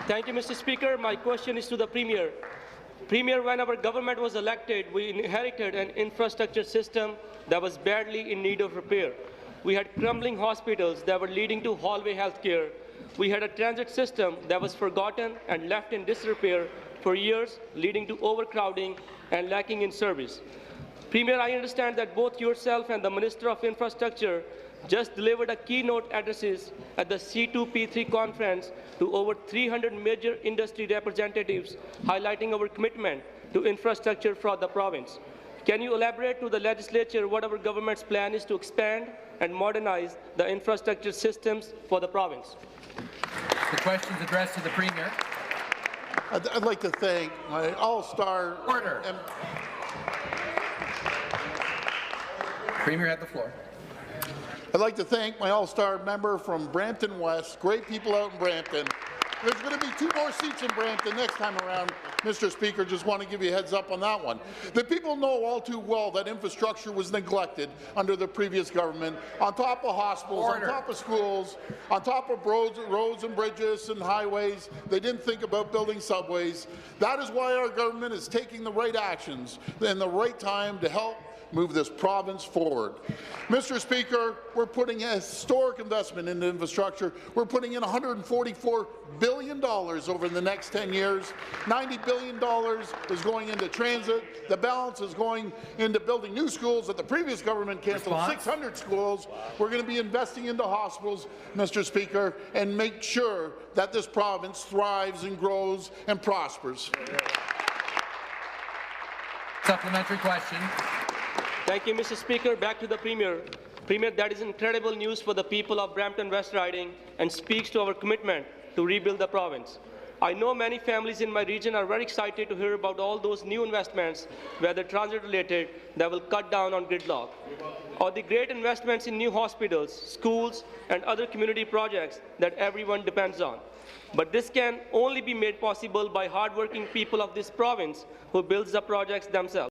Thank you, Mr. Speaker. My question is to the Premier. Premier, when our government was elected, we inherited an infrastructure system that was badly in need of repair. We had crumbling hospitals that were leading to hallway health care. We had a transit system that was forgotten and left in disrepair for years, leading to overcrowding and lacking in service. Premier, I understand that both yourself and the Minister of Infrastructure just delivered a keynote addresses at the C2P3 conference to over 300 major industry representatives, highlighting our commitment to infrastructure for the province. Can you elaborate to the legislature what our government's plan is to expand and modernize the infrastructure systems for the province? The question is addressed to the Premier. I'd like to thank my all-star... Order. Premier had the floor. I'd like to thank my all-star member from Brampton West. Great people out in Brampton. There's going to be 2 more seats in Brampton next time around, Mr. Speaker. Just want to give you a heads up on that one. The people know all too well that infrastructure was neglected under the previous government, on top of hospitals, on top of schools, on top of roads and bridges and highways. They didn't think about building subways. That is why our government is taking the right actions in the right time to help move this province forward. Mr. Speaker, we're putting a historic investment into infrastructure. We're putting in $144 billion over the next 10 years. $90 billion is going into transit. The balance is going into building new schools that the previous government canceled. 600 schools. We're going to be investing into hospitals, Mr. Speaker, and make sure that this province thrives and grows and prospers. Supplementary question. Thank you, Mr. Speaker. Back to the Premier. Premier, that is incredible news for the people of Brampton West Riding and speaks to our commitment to rebuild the province. I know many families in my region are very excited to hear about all those new investments, whether transit-related, that will cut down on gridlock, or the great investments in new hospitals, schools, and other community projects that everyone depends on. But this can only be made possible by hardworking people of this province who builds the projects themselves.